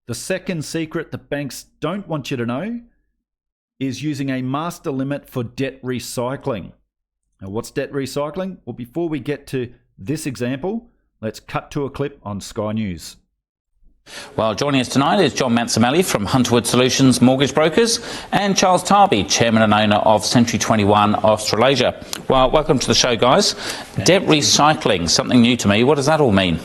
The second secret that banks don't want you to know is using a master limit for debt recycling. Now, what's debt recycling? Well, before we get to this example, let's cut to a clip on Sky News. Well, joining us tonight is John Manzamelli from Hunterwood Solutions Mortgage Brokers and Charles Tarby, Chairman and owner of Century 21 Australasia. Well, welcome to the show, guys. Debt recycling, something new to me. What does that all mean?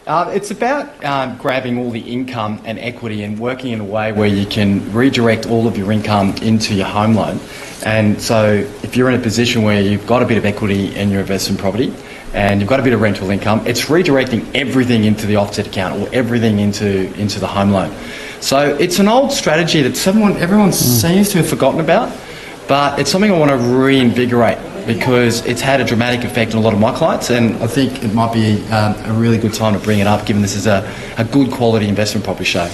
It's about grabbing all the income and equity and working in a way where you can redirect all of your income into your home loan. And so if you're in a position where you've got a bit of equity in your investment property and you've got a bit of rental income, it's redirecting everything into the offset account or everything into the home loan. So it's an old strategy that everyone seems to have forgotten about, but it's something I want to reinvigorate because it's had a dramatic effect on a lot of my clients, and I think it might be a really good time to bring it up given this is a good quality investment property show.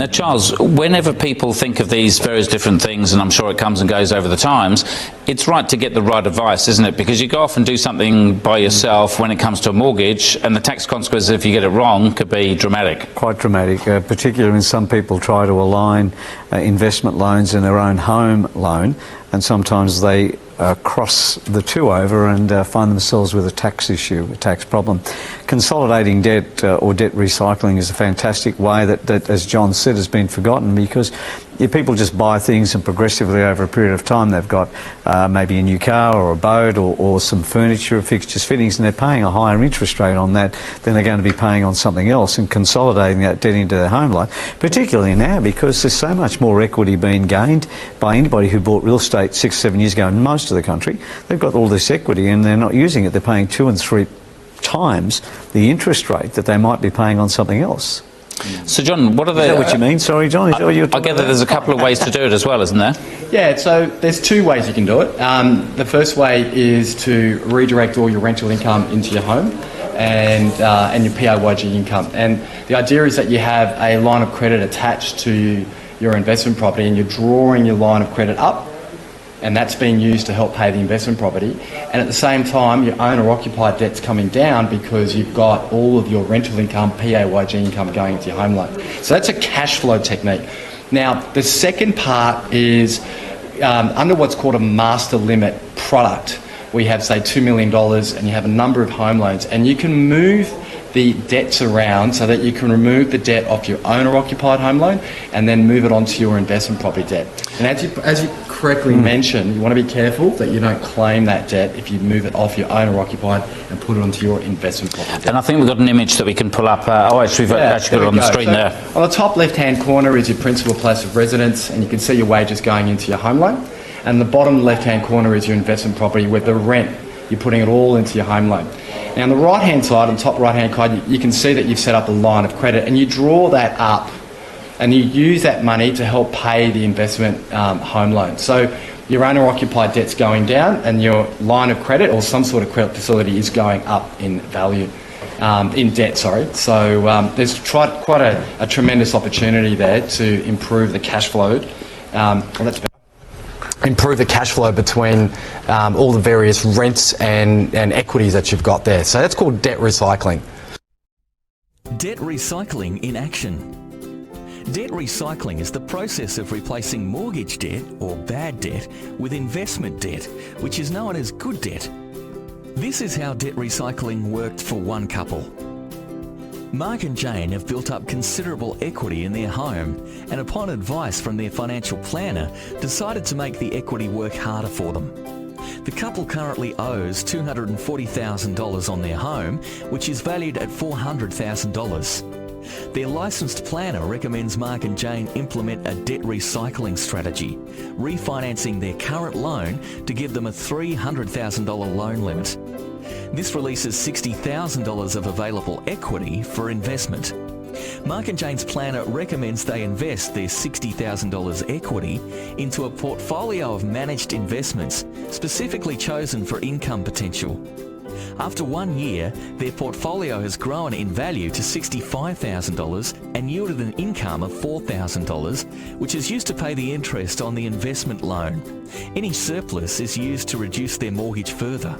Now, Charles, whenever people think of these various different things, and I'm sure it comes and goes over the times, it's right to get the right advice, isn't it? Because you go off and do something by yourself when it comes to a mortgage, and the tax consequences, if you get it wrong, could be dramatic. Quite dramatic, particularly when some people try to align investment loans in their own home loan, and sometimes they cross the two over and find themselves with a tax issue, a tax problem. Consolidating debt or debt recycling is a fantastic way that, as John said, has been forgotten because if people just buy things and progressively over a period of time they've got maybe a new car or a boat or some furniture, fixtures, fittings, and they're paying a higher interest rate on that than they're going to be paying on something else, and consolidating that debt into their home loan, particularly now because there's so much more equity being gained by anybody who bought real estate 6-7 years ago in most of the country. They've got all this equity and they're not using it. They're paying 2 and 3 times the interest rate that they might be paying on something else. So, John, what are the... Is that what you mean? Sorry, John? Is that what you're talking I gather about? there's a couple of ways to do it as well, isn't there? Yeah, so there's 2 ways you can do it. The first way is to redirect all your rental income into your home and your PAYG income. And the idea is that you have a line of credit attached to your investment property and you're drawing your line of credit up, and that's being used to help pay the investment property. And at the same time, your owner-occupied debt's coming down because you've got all of your rental income, PAYG income going into your home loan. So that's a cash flow technique. Now, the second part is under what's called a master limit product. We have, say, $2 million and you have a number of home loans, and you can move the debts around so that you can remove the debt off your owner-occupied home loan and then move it onto your investment property debt. And as you correctly mentioned, you want to be careful that you don't claim that debt if you move it off your owner-occupied and put it onto your investment property debt. And I think we've got an image that we can pull up. We've actually got it on the screen there. On the top left-hand corner is your principal place of residence, and you can see your wages going into your home loan. And the bottom left-hand corner is your investment property with the rent. You're putting it all into your home loan. Now, on the right-hand side, on the top right-hand side, you can see that you've set up a line of credit, and you draw that up, and you use that money to help pay the investment home loan. So your owner-occupied debt's going down, and your line of credit or some sort of credit facility is going up in value, in debt, sorry. So there's quite a tremendous opportunity there to improve the cash flow. Improve the cash flow between all the various rents and equities that you've got there. So that's called debt recycling. Debt recycling in action. Debt recycling is the process of replacing mortgage debt or bad debt with investment debt, which is known as good debt. This is how debt recycling worked for one couple. Mark and Jane have built up considerable equity in their home, and upon advice from their financial planner, decided to make the equity work harder for them. The couple currently owes $240,000 on their home, which is valued at $400,000. Their licensed planner recommends Mark and Jane implement a debt recycling strategy, refinancing their current loan to give them a $300,000 loan limit. This releases $60,000 of available equity for investment. Mark and Jane's planner recommends they invest their $60,000 equity into a portfolio of managed investments specifically chosen for income potential. After 1 year, their portfolio has grown in value to $65,000 and yielded an income of $4,000, which is used to pay the interest on the investment loan. Any surplus is used to reduce their mortgage further.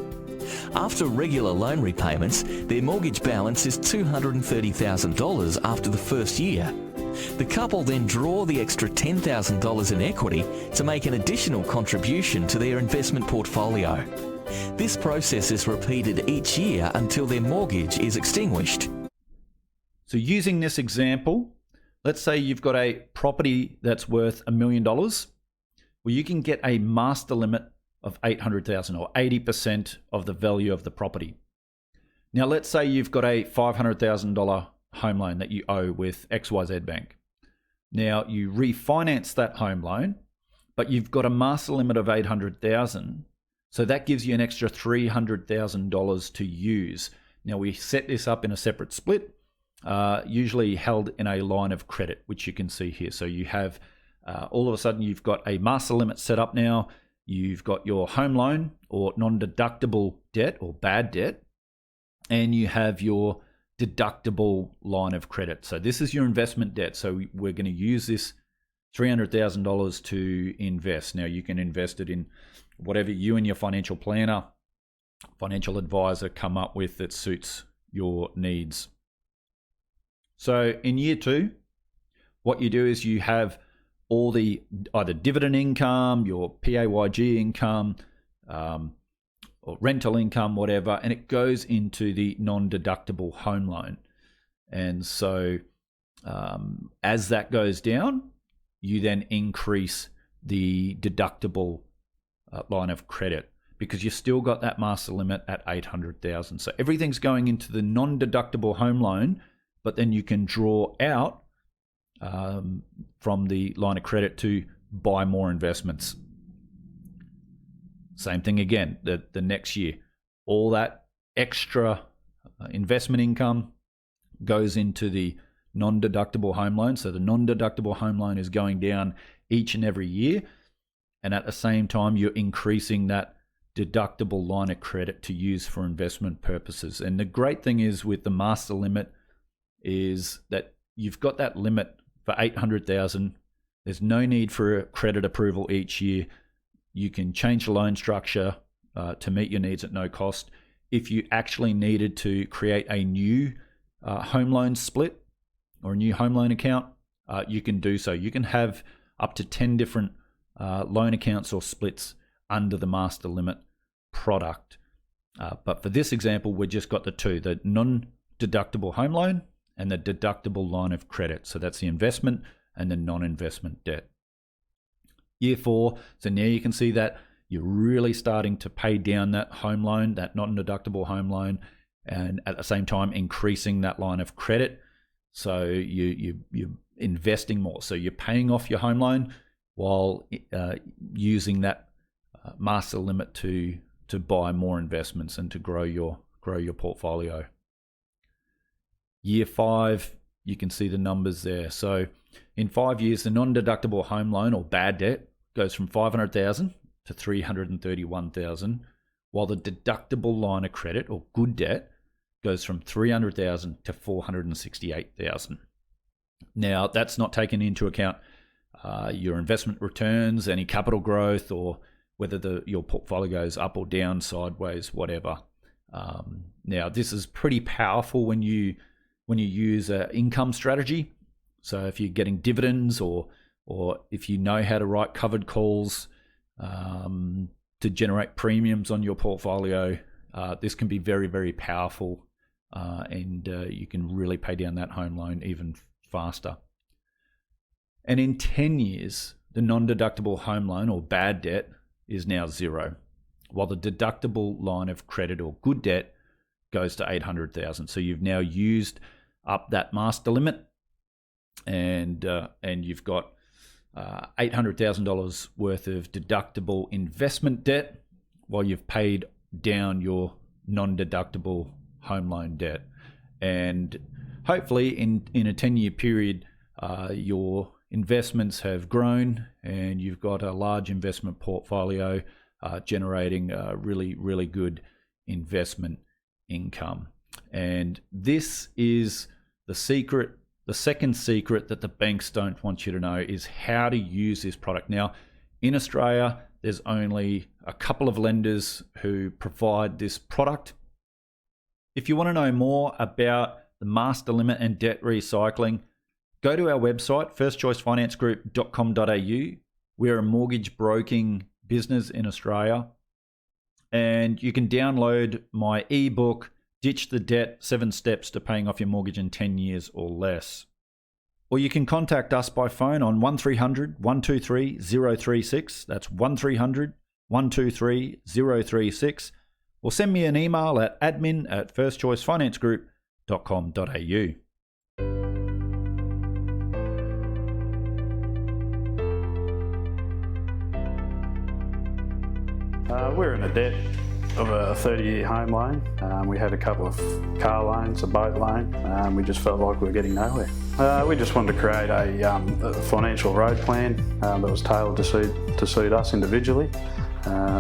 After regular loan repayments, their mortgage balance is $230,000 after the first year. The couple then draw the extra $10,000 in equity to make an additional contribution to their investment portfolio. This process is repeated each year until their mortgage is extinguished. So using this example, let's say you've got a property that's worth $1 million. Well, you can get a master limit of $800,000 or 80% of the value of the property. Now, let's say you've got a $500,000 home loan that you owe with XYZ Bank. Now, you refinance that home loan, but you've got a master limit of $800,000. So that gives you an extra $300,000 to use. Now, we set this up in a separate split, usually held in a line of credit, which you can see here. So you have, all of a sudden, you've got a master limit set up now. You've got your home loan or non-deductible debt or bad debt, and you have your deductible line of credit. So this is your investment debt. So we're going to use this $300,000 to invest. Now, you can invest it in whatever you and your financial planner, financial advisor come up with that suits your needs. So in year 2, what you do is you have all the either dividend income, your PAYG income, or rental income, whatever, and it goes into the non-deductible home loan. And so as that goes down, you then increase the deductible line of credit because you've still got that master limit at $800,000. So everything's going into the non-deductible home loan, but then you can draw out from the line of credit to buy more investments. Same thing again, the next year. All that extra investment income goes into the non-deductible home loan. So the non-deductible home loan is going down each and every year. And at the same time, you're increasing that deductible line of credit to use for investment purposes. And the great thing is with the master limit is that you've got that limit for $800,000. There's no need for a credit approval each year. You can change the loan structure to meet your needs at no cost. If you actually needed to create a new home loan split or a new home loan account, you can do so. You can have up to 10 different loan accounts or splits under the master limit product. But for this example, we just got the two, the non-deductible home loan and the deductible line of credit. So that's the investment and the non-investment debt. Year 4, so now you can see that you're really starting to pay down that home loan, that non-deductible home loan, and at the same time increasing that line of credit. So you're investing more. So you're paying off your home loan while using that master limit to buy more investments and to grow your portfolio. Year 5, you can see the numbers there. So in 5 years, the non-deductible home loan or bad debt goes from $500,000 to $331,000, while the deductible line of credit or good debt goes from $300,000 to $468,000. Now, that's not taking into account your investment returns, any capital growth, or whether your portfolio goes up or down, sideways, whatever. Now, this is pretty powerful when you use an income strategy. So if you're getting dividends or if you know how to write covered calls to generate premiums on your portfolio, this can be very, very powerful and you can really pay down that home loan even faster. And in 10 years, the non-deductible home loan or bad debt is now $0, while the deductible line of credit or good debt goes to $800,000. So you've now used up that master limit, and you've got $800,000 worth of deductible investment debt, while you've paid down your non-deductible home loan debt. And hopefully in a 10-year period, your investments have grown and you've got a large investment portfolio generating really, really good investment income. And this is the secret. The second secret that the banks don't want you to know is how to use this product. Now, in Australia, there's only a couple of lenders who provide this product. If you want to know more about the master limit and debt recycling, Go to our website, firstchoicefinancegroup.com.au. We're a mortgage broking business in Australia. And you can download my ebook, Ditch the Debt, 7 Steps to Paying Off Your Mortgage in 10 Years or Less. Or you can contact us by phone on 1300 123 036. That's 1300 123 036. Or send me an email at admin@firstchoicefinancegroup.com.au. We're in a debt of a 30-year home loan. We had a couple of car loans, a boat loan. We just felt like we were getting nowhere. We just wanted to create a financial road plan that was tailored to suit us individually.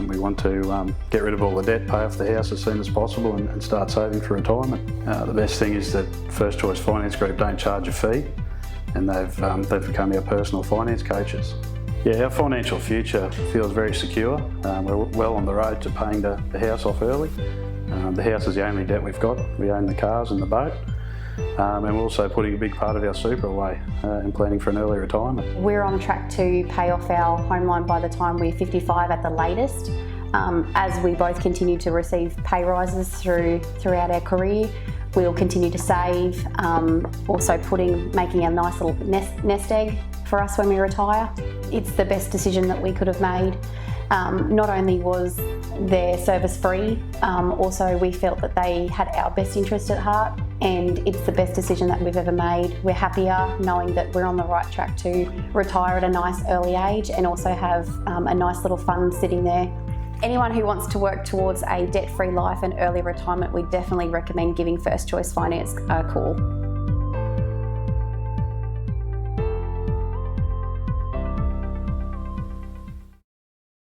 We want to get rid of all the debt, pay off the house as soon as possible and start saving for retirement. The best thing is that First Choice Finance Group don't charge a fee, and they've become our personal finance coaches. Yeah, our financial future feels very secure. We're well on the road to paying the house off early. The house is the only debt we've got. We own the cars and the boat. And we're also putting a big part of our super away and planning for an early retirement. We're on track to pay off our home loan by the time we're 55 at the latest. As we both continue to receive pay rises throughout our career, we'll continue to save, also making a nice little nest egg for us when we retire. It's the best decision that we could have made. Not only was their service free, also we felt that they had our best interest at heart, and it's the best decision that we've ever made. We're happier knowing that we're on the right track to retire at a nice early age and also have a nice little fund sitting there. Anyone who wants to work towards a debt-free life and early retirement, we definitely recommend giving First Choice Finance a call.